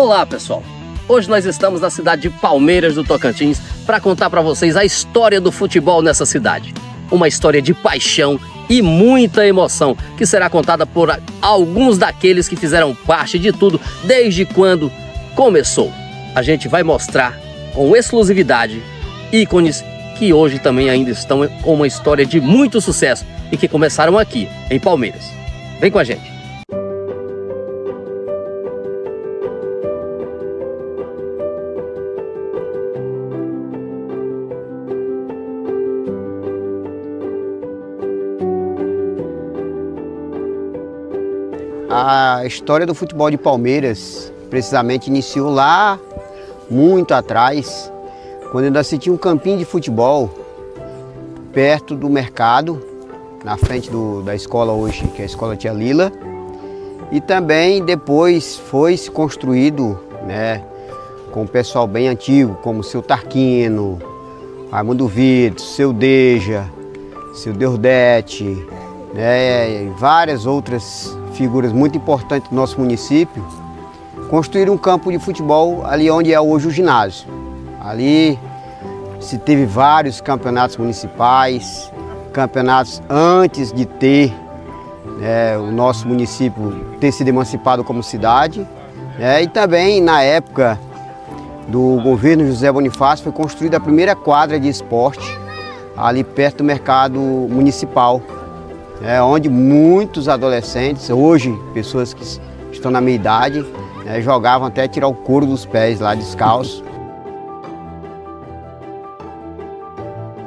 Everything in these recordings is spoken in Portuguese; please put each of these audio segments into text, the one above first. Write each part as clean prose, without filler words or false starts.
Olá pessoal, hoje nós estamos na cidade de Palmeiras do Tocantins para contar para vocês a história do futebol nessa cidade. Uma história de paixão e muita emoção que será contada por alguns daqueles que fizeram parte de tudo desde quando começou. A gente vai mostrar com exclusividade ícones que hoje também ainda estão com uma história de muito sucesso e que começaram aqui em Palmeiras. Vem com a gente. A história do futebol de Palmeiras, precisamente, iniciou lá, muito atrás, quando ainda se tinha um campinho de futebol perto do mercado, na frente da escola hoje, que é a Escola Tia Lila. E também depois foi se construído, né, com o pessoal bem antigo, como o seu Tarquino, Raimundo Vitor, seu Deja, seu Deordete, né, e várias outras figuras muito importantes do nosso município, construíram um campo de futebol ali onde é hoje o ginásio. Ali se teve vários campeonatos municipais, campeonatos antes de ter, né, o nosso município ter sido emancipado como cidade, né, e também na época do governo José Bonifácio foi construída a primeira quadra de esporte ali perto do mercado municipal. Onde muitos adolescentes, hoje pessoas que estão na minha idade, jogavam até tirar o couro dos pés lá descalço.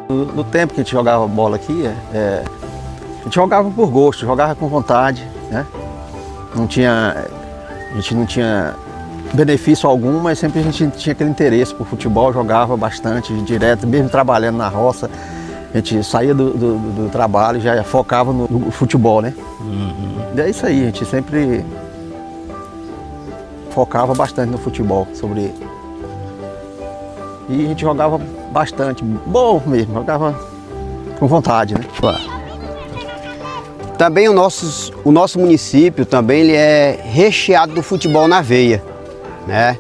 No tempo que a gente jogava bola aqui, a gente jogava por gosto, jogava com vontade, né? A gente não tinha benefício algum, mas sempre a gente tinha aquele interesse por futebol, jogava bastante, direto, mesmo trabalhando na roça. A gente saía do trabalho e já focava no futebol, né? E é isso aí, a gente sempre focava bastante no futebol. E a gente jogava bastante, bom mesmo, jogava com vontade, né? Também o nosso município também ele é recheado do futebol na veia, né?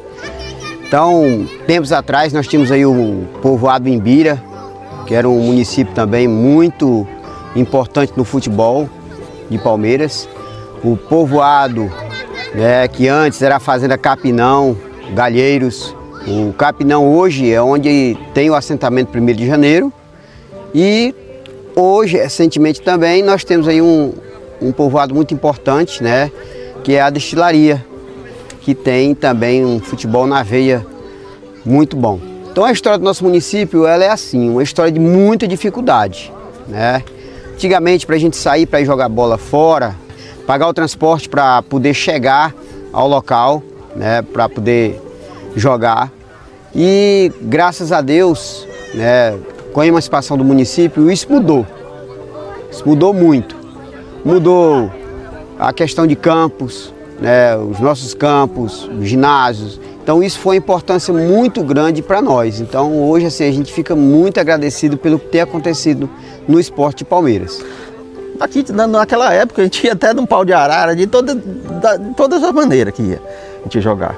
Então, tempos atrás nós tínhamos aí o povoado Imbira, que era um município também muito importante no futebol de Palmeiras. O povoado, né, que antes era a Fazenda Capinão, Galheiros. O Capinão hoje é onde tem o assentamento 1º de janeiro. E hoje, recentemente também, nós temos aí um povoado muito importante, né, que é a Destilaria, que tem também um futebol na veia muito bom. Então a história do nosso município ela é assim, uma história de muita dificuldade, né? Antigamente, para a gente sair para ir jogar bola fora, pagar o transporte para poder chegar ao local, né, para poder jogar. E graças a Deus, né, com a emancipação do município, isso mudou. Isso mudou muito. Mudou a questão de campos, né, os nossos campos, os ginásios. Então isso foi uma importância muito grande para nós. Então hoje assim, a gente fica muito agradecido pelo que tem acontecido no esporte de Palmeiras. Aqui naquela época a gente ia até num pau de arara, de todas as maneiras que ia a gente jogar.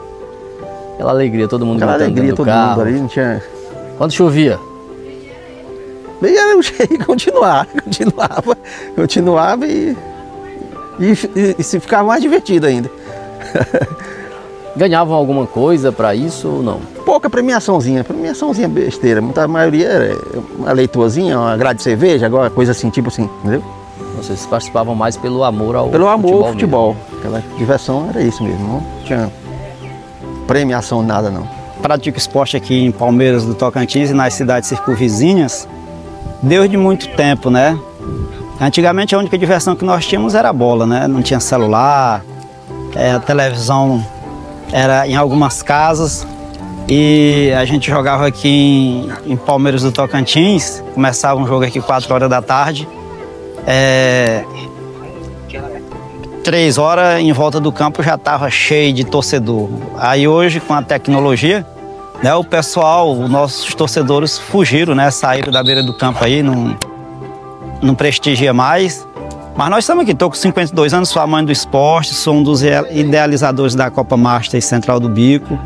Aquela alegria, todo mundo aquela alegria, todo carro. Mundo ali, não tinha... Quando chovia? Bem, era um jeito de continuava e se ficava mais divertido ainda. Ganhavam alguma coisa para isso ou não? Pouca premiaçãozinha besteira. Muita maioria era uma leitoazinha, uma grade de cerveja, agora coisa assim, tipo assim, entendeu? Vocês participavam mais pelo amor ao futebol? Pelo amor ao futebol. Aquela diversão era isso mesmo, não tinha premiação, nada não. Pratico esporte aqui em Palmeiras do Tocantins e nas cidades circunvizinhas desde muito tempo, né? Antigamente a única diversão que nós tínhamos era a bola, né? Não tinha celular, a televisão era em algumas casas e a gente jogava aqui em Palmeiras do Tocantins, começava um jogo aqui 4 horas da tarde, 3 horas em volta do campo já estava cheio de torcedor. Aí hoje com a tecnologia, né, o pessoal, os nossos torcedores fugiram, né, saíram da beira do campo aí, não prestigia mais. Mas nós estamos aqui, estou com 52 anos, sou a mãe do esporte, sou um dos idealizadores da Copa Master Central do Bico.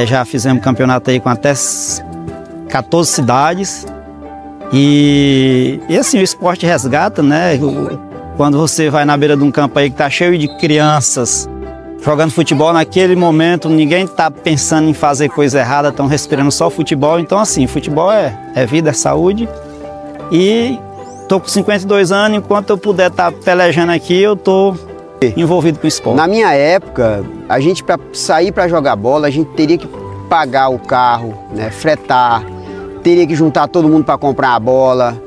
Já fizemos campeonato aí com até 14 cidades. E assim, o esporte resgata, né? Quando você vai na beira de um campo aí que está cheio de crianças jogando futebol, naquele momento ninguém está pensando em fazer coisa errada, estão respirando só futebol. Então assim, futebol é vida, é saúde. E estou com 52 anos, enquanto eu puder estar pelejando aqui, eu estou envolvido com o esporte. Na minha época, a gente para sair para jogar bola, a gente teria que pagar o carro, né, fretar, teria que juntar todo mundo para comprar a bola,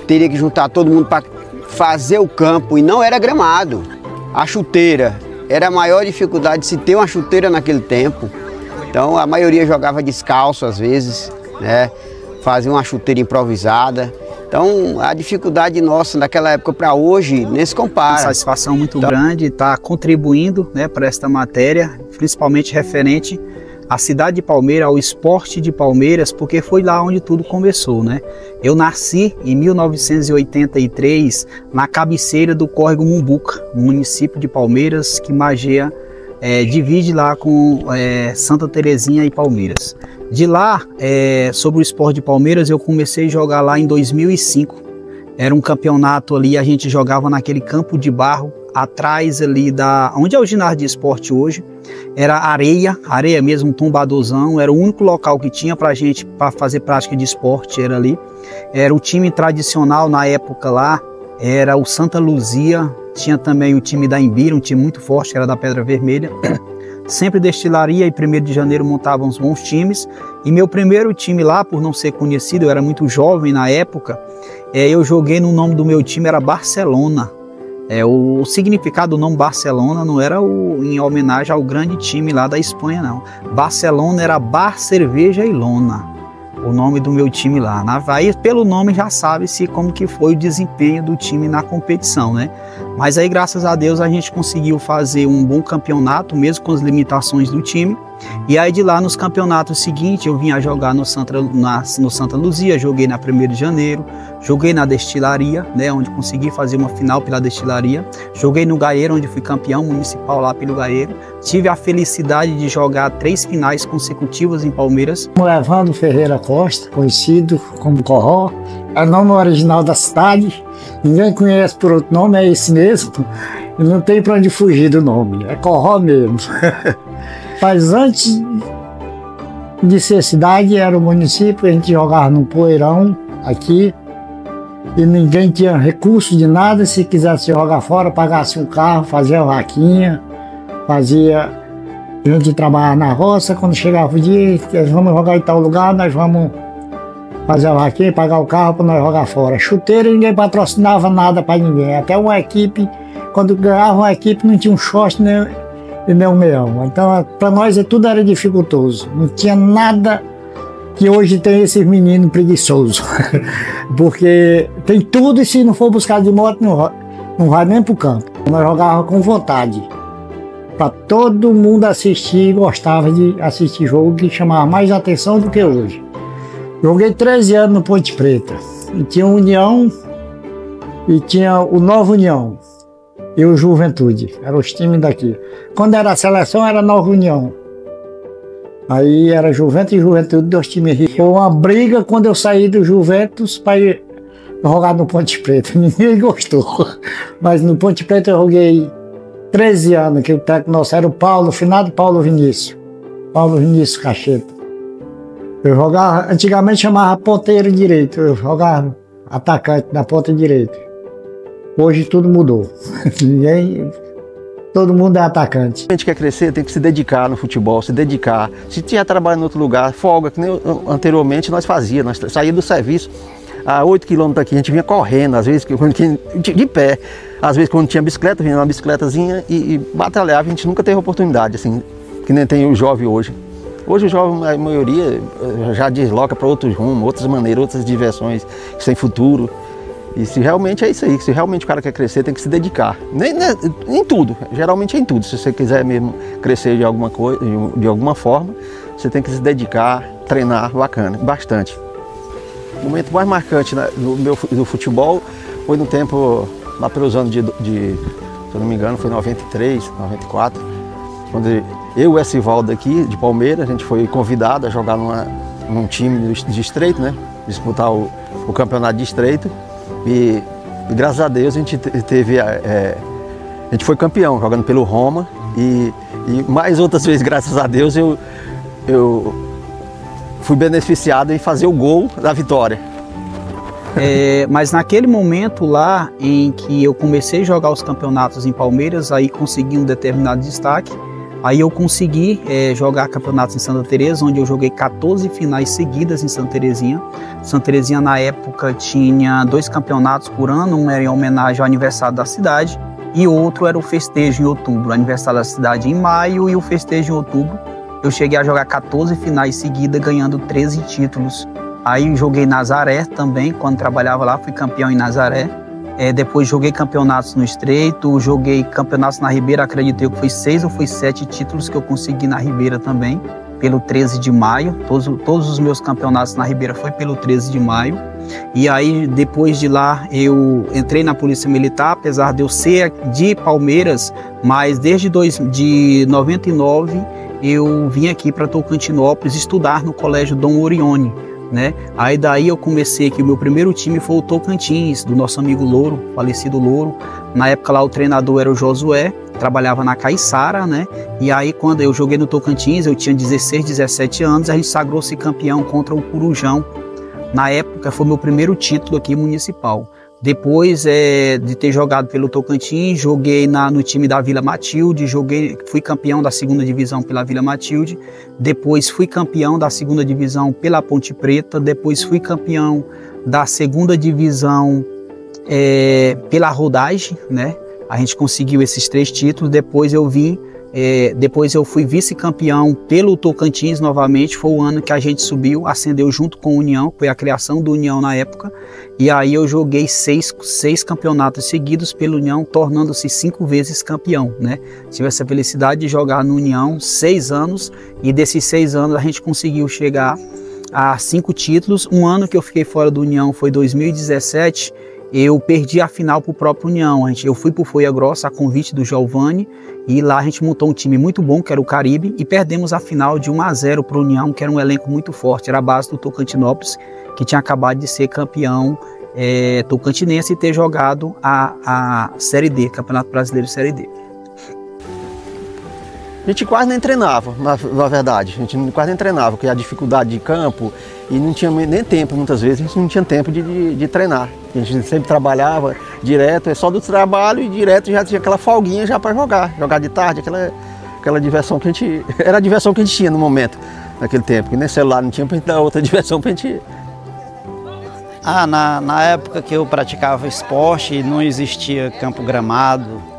teria que juntar todo mundo para fazer o campo, e não era gramado. A chuteira era a maior dificuldade de se ter uma chuteira naquele tempo. Então a maioria jogava descalço às vezes, né, fazia uma chuteira improvisada. Então, a dificuldade nossa naquela época para hoje nem se compara. Uma satisfação muito grande estar contribuindo, né, para esta matéria, principalmente referente à cidade de Palmeiras, ao esporte de Palmeiras, porque foi lá onde tudo começou, né? Eu nasci em 1983 na cabeceira do córrego Mumbuca, no município de Palmeiras, que margeia, divide lá com Santa Terezinha e Palmeiras. De lá, sobre o esporte de Palmeiras, eu comecei a jogar lá em 2005. Era um campeonato ali, a gente jogava naquele campo de barro, atrás ali onde é o ginásio de esporte hoje. Era areia mesmo, um tombadorzão, era o único local que tinha pra gente para fazer prática de esporte, era ali. Era o time tradicional na época lá, era o Santa Luzia, tinha também o time da Imbira, um time muito forte, que era da Pedra Vermelha. Sempre Destilaria e 1º de Janeiro montavam uns bons times. E meu primeiro time lá, por não ser conhecido, eu era muito jovem na época, eu joguei no nome do meu time, era Barcelona. O significado do nome Barcelona não era em homenagem ao grande time lá da Espanha, não. Barcelona era Bar, Cerveja e Lona, o nome do meu time lá. Aí, pelo nome já sabe-se como que foi o desempenho do time na competição, né? Mas aí, graças a Deus, a gente conseguiu fazer um bom campeonato, mesmo com as limitações do time. E aí de lá, nos campeonatos seguintes, eu vinha jogar no Santa Luzia, joguei na 1º de Janeiro, joguei na Destilaria, né, onde consegui fazer uma final pela Destilaria. Joguei no Gaeiro, onde fui campeão municipal lá pelo Gaeiro. Tive a felicidade de jogar 3 finais consecutivas em Palmeiras. Evandro Ferreira Costa, conhecido como Corró, é o nome original da cidade. Ninguém conhece por outro nome, é esse mesmo. E não tem para onde fugir do nome, é Corró mesmo. Mas antes de ser cidade, era o município, a gente jogava no poeirão aqui e ninguém tinha recurso de nada. Se quisesse jogar fora, pagasse um carro, fazia vaquinha, a gente trabalhava na roça. Quando chegava o dia, vamos jogar em tal lugar, nós vamos fazer a vaquinha e pagar o carro para nós jogar fora. Chuteiro, ninguém patrocinava nada para ninguém, até uma equipe, quando ganhava uma equipe não tinha um short nem um meião. Então, para nós tudo era dificultoso. Não tinha nada que hoje tem esses meninos preguiçosos. Porque tem tudo e se não for buscar de moto, não vai nem para o campo. Nós jogávamos com vontade. Para todo mundo assistir, gostava de assistir jogo que chamava mais atenção do que hoje. Joguei 13 anos no Ponte Preta. E tinha o União e tinha o Nova União. E o Juventude, eram os times daqui. Quando era a seleção, era Nova União. Aí era Juventus e Juventude, 2 times ricos. Foi uma briga quando eu saí do Juventus para ir jogar no Ponte Preta. Ninguém gostou. Mas no Ponte Preta eu joguei 13 anos, que o técnico nosso era o Paulo, finado Paulo Vinícius. Paulo Vinícius Cacheta. Eu jogava, antigamente chamava ponteiro direito, eu jogava atacante na ponta direita. Hoje tudo mudou. Todo mundo é atacante. A gente quer crescer, tem que se dedicar no futebol, se dedicar. Se tinha trabalho em outro lugar, folga, que nem anteriormente nós fazíamos. Nós saíamos do serviço a 8 quilômetros daqui, a gente vinha correndo, às vezes de pé. Às vezes quando tinha bicicleta, vinha uma bicicletazinha e batalhava. A gente nunca teve oportunidade, assim, que nem tem o jovem hoje. Hoje o jovem, a maioria, já desloca para outros rumos, outras maneiras, outras diversões, sem futuro. E se realmente é isso aí, se realmente o cara quer crescer, tem que se dedicar. Em tudo, geralmente é em tudo. Se você quiser mesmo crescer de alguma coisa, de alguma forma, você tem que se dedicar, treinar bacana, bastante. O momento mais marcante do futebol foi no tempo lá pelos anos se eu não me engano, foi 93, 94, quando eu e o Esivaldo aqui, de Palmeiras, a gente foi convidado a jogar num time de distrito, né? Disputar o campeonato de distrito. E graças a Deus a gente a gente foi campeão, jogando pelo Roma. E mais outras vezes, graças a Deus, eu fui beneficiado em fazer o gol da vitória. Mas naquele momento lá em que eu comecei a jogar os campeonatos em Palmeiras, aí consegui um determinado destaque. Aí eu consegui jogar campeonatos em Santa Teresa, onde eu joguei 14 finais seguidas em Santa Terezinha. Santa Terezinha na época tinha 2 campeonatos por ano, um era em homenagem ao aniversário da cidade e outro era o festejo em outubro, o aniversário da cidade em maio e o festejo em outubro. Eu cheguei a jogar 14 finais seguidas, ganhando 13 títulos. Aí joguei Nazaré também, quando trabalhava lá, fui campeão em Nazaré. Depois joguei campeonatos no Estreito, joguei campeonatos na Ribeira, acredito eu que foi 6 ou foi 7 títulos que eu consegui na Ribeira também, pelo 13 de maio. Todos os meus campeonatos na Ribeira foi pelo 13 de maio. E aí, depois de lá, eu entrei na Polícia Militar, apesar de eu ser de Palmeiras, mas desde 99 eu vim aqui para Tocantinópolis estudar no Colégio Dom Orione. Aí daí eu comecei aqui, o meu primeiro time foi o Tocantins, do nosso amigo Louro, falecido Louro. Na época lá o treinador era o Josué, trabalhava na Caiçara, E aí quando eu joguei no Tocantins, eu tinha 16, 17 anos, a gente sagrou-se campeão contra o Corujão. Na época foi meu primeiro título aqui municipal. Depois de ter jogado pelo Tocantins, joguei no time da Vila Matilde, fui campeão da 2ª divisão pela Vila Matilde, depois fui campeão da 2ª divisão pela Ponte Preta, depois fui campeão da 2ª divisão pela Rodagem, A gente conseguiu esses 3 títulos, depois eu fui vice-campeão pelo Tocantins novamente, foi o ano que a gente subiu, ascendeu junto com a União, foi a criação do União na época, e aí eu joguei 6 campeonatos seguidos pela União, tornando-se 5 vezes campeão, Tive essa felicidade de jogar no União 6 anos, e desses 6 anos a gente conseguiu chegar a 5 títulos. Um ano que eu fiquei fora do União foi 2017, eu perdi a final para o próprio União. Eu fui para o Folha Grossa a convite do Giovani e lá a gente montou um time muito bom, que era o Caribe, e perdemos a final de 1-0 para o União, que era um elenco muito forte, era a base do Tocantinópolis, que tinha acabado de ser campeão tocantinense e ter jogado a Série D, Campeonato Brasileiro Série D. A gente quase nem treinava, na verdade, a gente quase nem treinava, porque a dificuldade de campo e não tinha nem tempo, muitas vezes a gente não tinha tempo de treinar. A gente sempre trabalhava direto, só do trabalho e direto já tinha aquela folguinha já para jogar de tarde, aquela diversão que a gente, era a diversão que a gente tinha no momento, naquele tempo, que nem celular não tinha para gente dar outra diversão para a gente. Na época que eu praticava esporte, não existia campo gramado,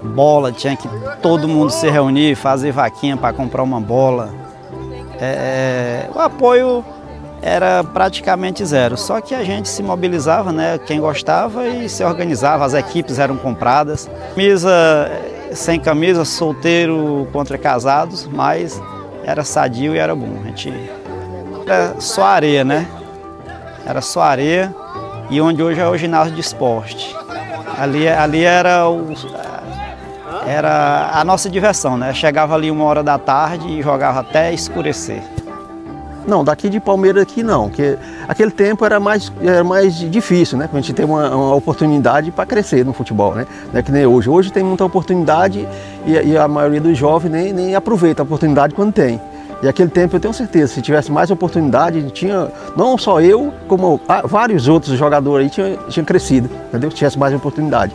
bola, tinha que todo mundo se reunir, fazer vaquinha para comprar uma bola. O apoio era praticamente zero, só que a gente se mobilizava, quem gostava e se organizava, as equipes eram compradas. Camisa, sem camisa, solteiro contra casados, mas era sadio e era bom. A gente era só areia, Era só areia, e onde hoje é o ginásio de esporte. Ali era a nossa diversão, Chegava ali 1h da tarde e jogava até escurecer. Não, daqui de Palmeiras aqui não, porque aquele tempo era mais difícil, Pra gente ter uma oportunidade para crescer no futebol, Não é que nem hoje. Hoje tem muita oportunidade e a maioria dos jovens nem aproveita a oportunidade quando tem. E aquele tempo eu tenho certeza, se tivesse mais oportunidade, tinha, não só eu, como vários outros jogadores aí tinham crescido, entendeu? Se tivesse mais oportunidade.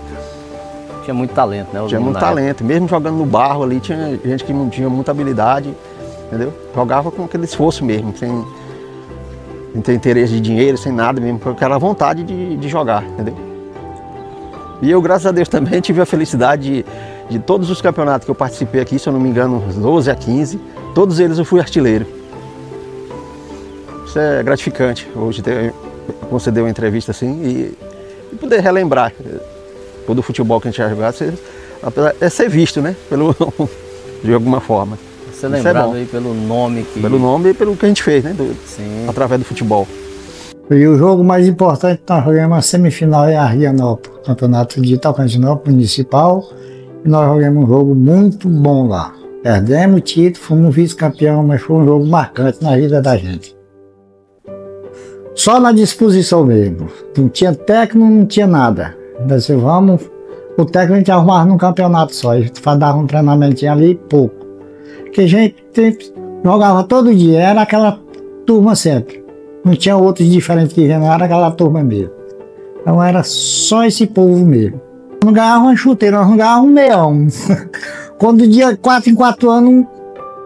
Tinha muito talento, Tinha muito talento, mesmo jogando no barro ali, tinha gente que não tinha muita habilidade, entendeu? Jogava com aquele esforço mesmo, sem ter interesse de dinheiro, sem nada mesmo, com aquela vontade de jogar, entendeu? E eu, graças a Deus, também tive a felicidade de todos os campeonatos que eu participei aqui, se eu não me engano, uns 12 a 15, todos eles eu fui artilheiro. Isso é gratificante, hoje conceder uma entrevista assim e poder relembrar todo o futebol que a gente já jogou, é ser visto, de alguma forma. Ser lembrado aí pelo nome que... Pelo nome e pelo que a gente fez, Sim. Através do futebol. E o jogo mais importante, nós jogamos a semifinal em Argianópolis, campeonato de Tocantinópolis municipal, e nós jogamos um jogo muito bom lá. Perdemos o título, fomos vice-campeão, mas foi um jogo marcante na vida da gente. Só na disposição mesmo, não tinha técnico, não tinha nada. Nós vamos, o técnico a gente arrumava num campeonato só, a gente dava um treinamentinho ali e pouco. Porque a gente jogava todo dia, era aquela turma sempre. Não tinha outros diferentes que vinham, era aquela turma mesmo. Então era só esse povo mesmo. Não ganhava uma chuteira, nós não ganhava um meião. Quando dia 4 em 4 anos,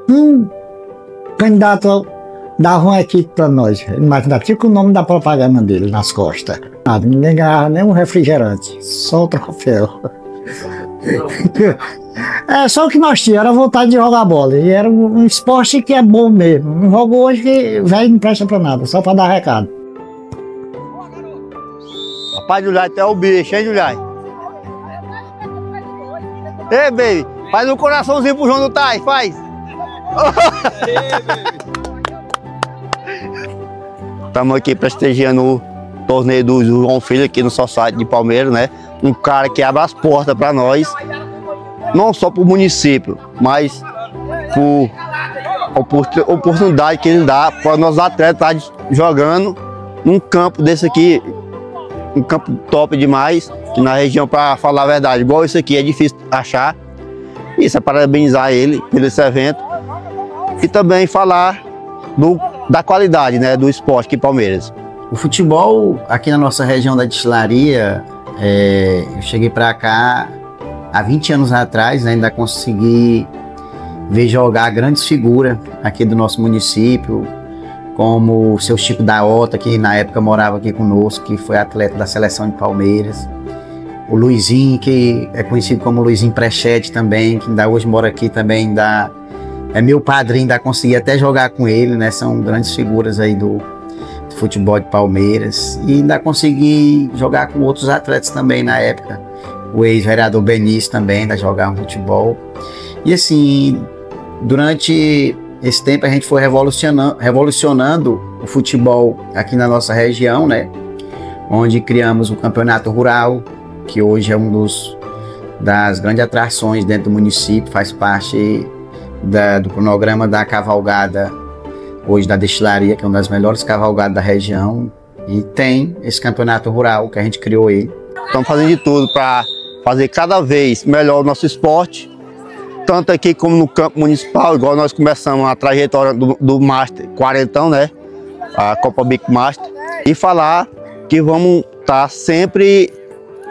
um candidato dava uma equipe para nós. Mas ainda tinha o nome da propaganda dele nas costas. Nada, ninguém ganhava nem um refrigerante, só o troféu. É, só o que nós tínhamos era vontade de jogar bola. E era um esporte que é bom mesmo. Não jogo hoje que velho não presta pra nada, só pra dar recado. Rapaz, Juliai, até o bicho, hein, Juliai? Ei, baby, faz um coraçãozinho pro João do Tais, faz. Estamos aqui prestigiando o torneio do João Filho aqui no Society de Palmeiras, né? Um cara que abre as portas para nós, não só para o município, mas por oportunidade que ele dá para nós atletas estar jogando num campo desse aqui, um campo top demais, que na região, para falar a verdade, igual esse aqui é difícil achar. Isso é parabenizar ele pelo esse evento e também falar da qualidade, né, do esporte aqui em Palmeiras. O futebol aqui na nossa região da Destilaria, eu cheguei para cá há 20 anos atrás, né, ainda consegui ver jogar grandes figuras aqui do nosso município, como o seu Chico da Ota, que na época morava aqui conosco, que foi atleta da seleção de Palmeiras. O Luizinho, que é conhecido como Luizinho Prechete também, que ainda hoje mora aqui também, é meu padrinho, ainda consegui até jogar com ele, né? São grandes figuras aí do futebol de Palmeiras. E ainda consegui jogar com outros atletas também na época. O ex-vereador Benício também ainda jogava futebol. E assim, durante esse tempo a gente foi revolucionando o futebol aqui na nossa região, né? Onde criamos o Campeonato Rural, que hoje é das grandes atrações dentro do município, faz parte do cronograma da cavalgada hoje da Destilaria, que é uma das melhores cavalgadas da região, e tem esse campeonato rural que a gente criou ele. Estamos fazendo de tudo para fazer cada vez melhor o nosso esporte, tanto aqui como no campo municipal, igual nós começamos a trajetória do Master 40, né, a Copa Big Master, e falar que vamos estar sempre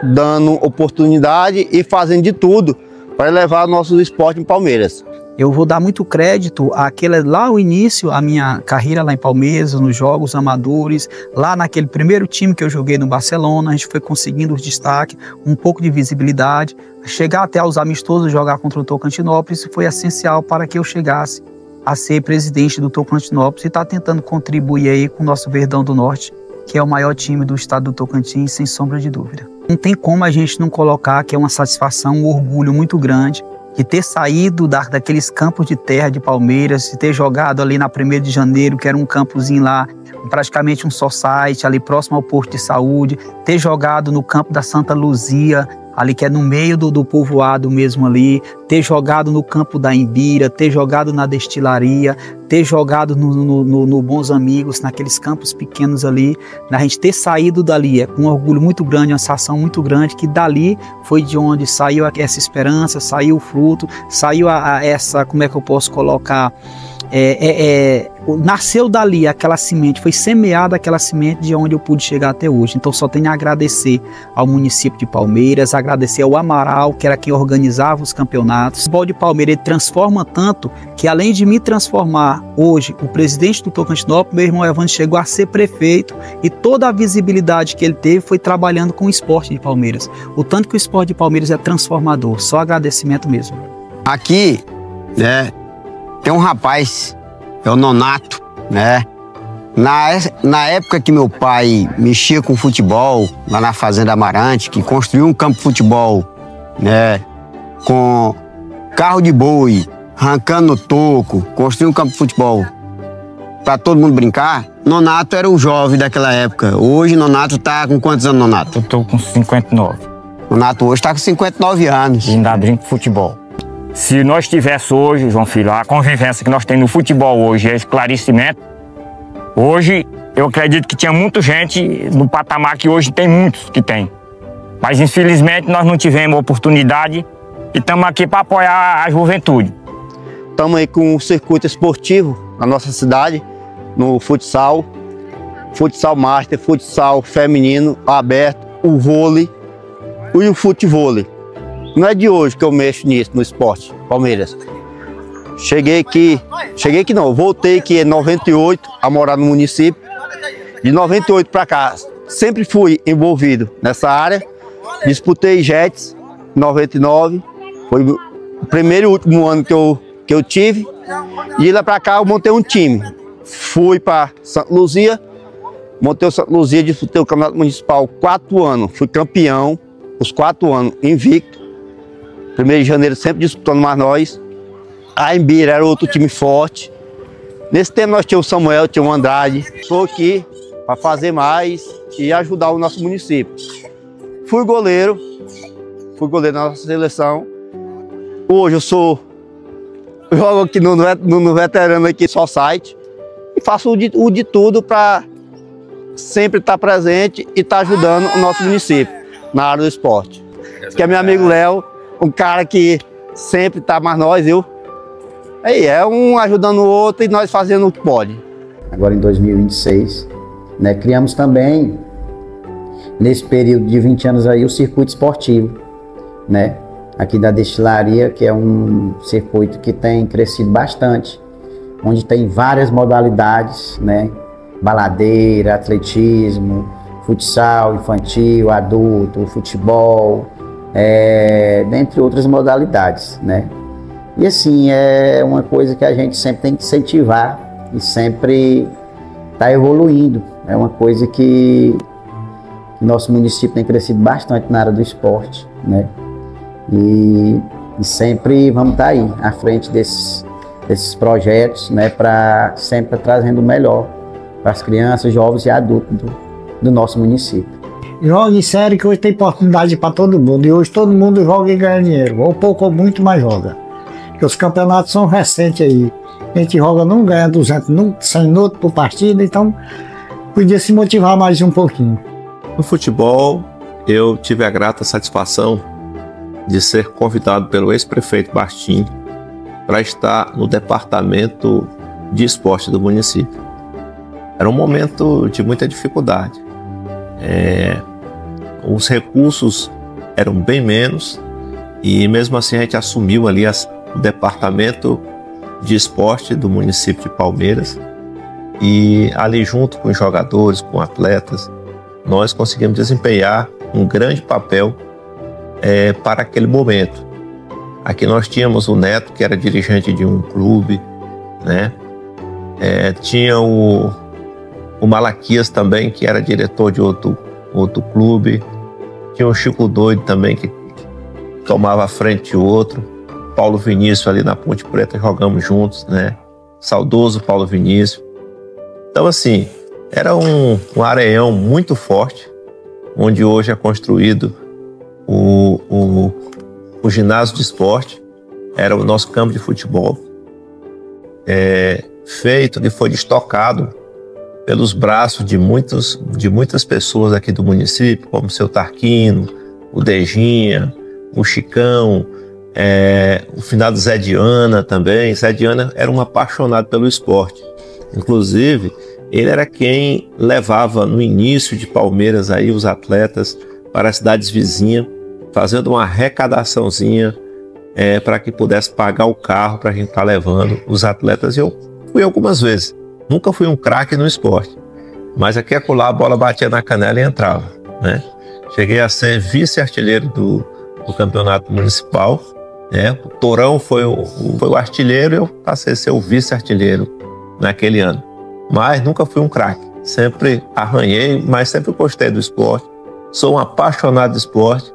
dando oportunidade e fazendo de tudo para levar nosso esporte em Palmeiras. Eu vou dar muito crédito àquele lá o início, a minha carreira lá em Palmeiras, nos jogos amadores, lá naquele primeiro time que eu joguei no Barcelona, a gente foi conseguindo os destaques, um pouco de visibilidade, chegar até aos amistosos, jogar contra o Tocantinópolis, isso foi essencial para que eu chegasse a ser presidente do Tocantinópolis e estar tentando contribuir aí com o nosso Verdão do Norte, que é o maior time do estado do Tocantins, sem sombra de dúvida. Não tem como a gente não colocar que é uma satisfação, um orgulho muito grande de ter saído daqueles campos de terra de Palmeiras, de ter jogado ali na 1º de janeiro, que era um campozinho lá, praticamente um society, ali próximo ao posto de saúde, ter jogado no campo da Santa Luzia, ali que é no meio do povoado mesmo ali, ter jogado no campo da Imbira, ter jogado na Destilaria, ter jogado no Bons Amigos, naqueles campos pequenos ali, a gente ter saído dali, é com um orgulho muito grande, uma sensação muito grande, que dali foi de onde saiu essa esperança, saiu o fruto, saiu essa, como é que eu posso colocar, nasceu dali aquela semente, foi semeada aquela semente de onde eu pude chegar até hoje. Então só tenho a agradecer ao município de Palmeiras, agradecer ao Amaral, que era quem organizava os campeonatos. O futebol de Palmeiras ele transforma tanto que, além de me transformar hoje o presidente do Tocantinópolis, meu irmão Evandro chegou a ser prefeito, e toda a visibilidade que ele teve foi trabalhando com o esporte de Palmeiras. O tanto que o esporte de Palmeiras é transformador, só agradecimento mesmo. Aqui, né, tem um rapaz, é o Nonato, né? Na época que meu pai mexia com futebol, lá na Fazenda Amarante, que construiu um campo de futebol, né? Com carro de boi, arrancando no toco, construiu um campo de futebol. pra todo mundo brincar, Nonato era o jovem daquela época. Hoje Nonato tá com quantos anos, Nonato? Eu tô com 59. Nonato hoje tá com 59 anos. E ainda brinco futebol. Se nós tivéssemos hoje, João Filho, a convivência que nós temos no futebol hoje, é esclarecimento, hoje eu acredito que tinha muita gente no patamar que hoje tem muitos que tem. Mas infelizmente nós não tivemos oportunidade e estamos aqui para apoiar a juventude. Estamos aí com um circuito esportivo na nossa cidade, no futsal, futsal master, futsal feminino, aberto, o vôlei e o futevôlei. Não é de hoje que eu mexo nisso, no esporte, Palmeiras. Voltei aqui em 98 a morar no município. De 98 para cá, sempre fui envolvido nessa área. Disputei Jets em 99, foi o primeiro e último ano que eu tive. E lá para cá eu montei um time. Fui para Santa Luzia, montei o Santa Luzia, disputei o Campeonato Municipal 4 anos. Fui campeão os 4 anos, invicto. 1º de janeiro sempre disputando mais nós. A Imbira era outro time forte. Nesse tempo nós tínhamos o Samuel, tinha o Andrade. Estou aqui para fazer mais e ajudar o nosso município. Fui goleiro na nossa seleção. Hoje eu jogo aqui no veterano aqui, só site. E faço o de tudo para sempre estar presente e estar ajudando o nosso município na área do esporte. Que é meu amigo Léo, um cara que sempre está mais nós, viu? Aí é um ajudando o outro e nós fazendo o que pode. Agora em 2026, né, criamos também, nesse período de 20 anos aí, o circuito esportivo, né? Aqui da destilaria, que é um circuito que tem crescido bastante, onde tem várias modalidades, né? Baladeira, atletismo, futsal infantil, adulto, futebol, dentre outras modalidades, né? E assim, é uma coisa que a gente sempre tem que incentivar e sempre está evoluindo. É uma coisa que nosso município tem crescido bastante na área do esporte, né? E sempre vamos estar aí, à frente desses projetos, né? Para sempre trazendo o melhor para as crianças, jovens e adultos do nosso município. Joga sério que hoje tem oportunidade para todo mundo. E hoje todo mundo joga e ganha dinheiro. Ou pouco ou muito, mas joga. Porque os campeonatos são recentes aí. A gente joga, não ganha 200, 100 notas por partida, então podia se motivar mais um pouquinho. No futebol, eu tive a grata satisfação de ser convidado pelo ex-prefeito Bastim para estar no departamento de esporte do município. Era um momento de muita dificuldade. Os recursos eram bem menos e mesmo assim a gente assumiu ali o departamento de esporte do município de Palmeiras e ali junto com os jogadores, com atletas, nós conseguimos desempenhar um grande papel para aquele momento. Aqui nós tínhamos o Neto, que era dirigente de um clube, né? Tinha o Malaquias também, que era diretor de outro clube. Tinha o Chico Doido também, que tomava a frente de outro. Paulo Vinícius ali na Ponte Preta, jogamos juntos, né? Saudoso Paulo Vinícius. Então assim, era um areião muito forte, onde hoje é construído o ginásio de esporte. Era o nosso campo de futebol, feito e foi estocado pelos braços de muitas pessoas aqui do município, como o seu Tarquino, o Dejinha, o Chicão, o finado Zé Diana também. Zé Diana era um apaixonado pelo esporte. Inclusive, ele era quem levava no início de Palmeiras aí os atletas para as cidades vizinhas, fazendo uma arrecadaçãozinha para que pudesse pagar o carro para a gente estar levando os atletas. Eu fui algumas vezes. Nunca fui um craque no esporte, mas aqui e acolá a bola batia na canela e entrava, né? Cheguei a ser vice-artilheiro do campeonato municipal, né? O Torão foi o artilheiro e eu passei a ser o vice-artilheiro naquele ano. Mas nunca fui um craque, sempre arranhei, mas sempre gostei do esporte. Sou um apaixonado de esporte,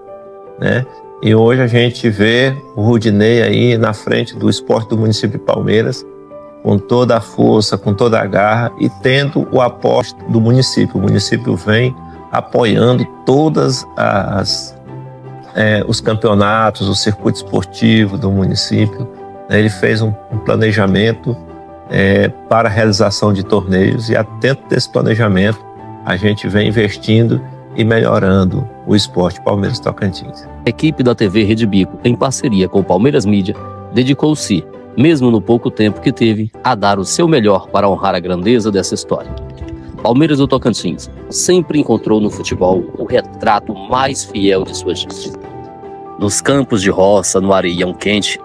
né? E hoje a gente vê o Rudinei aí na frente do esporte do município de Palmeiras, com toda a força, com toda a garra e tendo o apoio do município. O município vem apoiando todas os campeonatos, o circuito esportivo do município. Ele fez um planejamento para a realização de torneios e dentro desse planejamento a gente vem investindo e melhorando o esporte Palmeiras Tocantins. A equipe da TV Rede Bico, em parceria com o Palmeiras Mídia, dedicou-se, mesmo no pouco tempo que teve, a dar o seu melhor para honrar a grandeza dessa história. Palmeiras do Tocantins sempre encontrou no futebol o retrato mais fiel de sua gente. Nos campos de roça, no areião quente,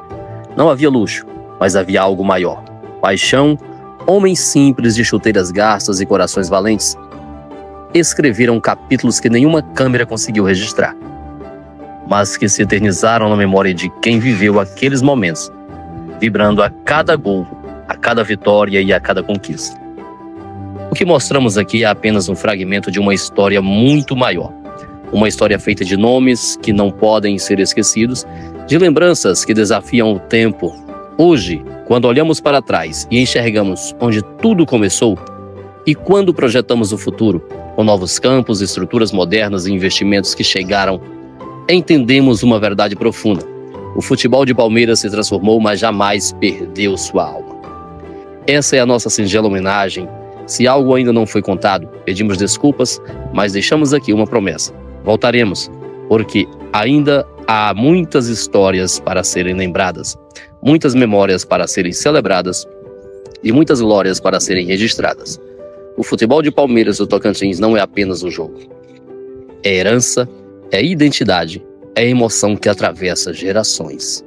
não havia luxo, mas havia algo maior. Paixão, homens simples de chuteiras gastas e corações valentes, escreveram capítulos que nenhuma câmera conseguiu registrar, mas que se eternizaram na memória de quem viveu aqueles momentos, vibrando a cada gol, a cada vitória e a cada conquista. O que mostramos aqui é apenas um fragmento de uma história muito maior. Uma história feita de nomes que não podem ser esquecidos, de lembranças que desafiam o tempo. Hoje, quando olhamos para trás e enxergamos onde tudo começou, e quando projetamos o futuro, com novos campos, estruturas modernas e investimentos que chegaram, entendemos uma verdade profunda. O futebol de Palmeiras se transformou, mas jamais perdeu sua alma. Essa é a nossa singela homenagem. Se algo ainda não foi contado, pedimos desculpas, mas deixamos aqui uma promessa. Voltaremos, porque ainda há muitas histórias para serem lembradas, muitas memórias para serem celebradas e muitas glórias para serem registradas. O futebol de Palmeiras do Tocantins não é apenas um jogo. É herança, é identidade, é emoção que atravessa gerações.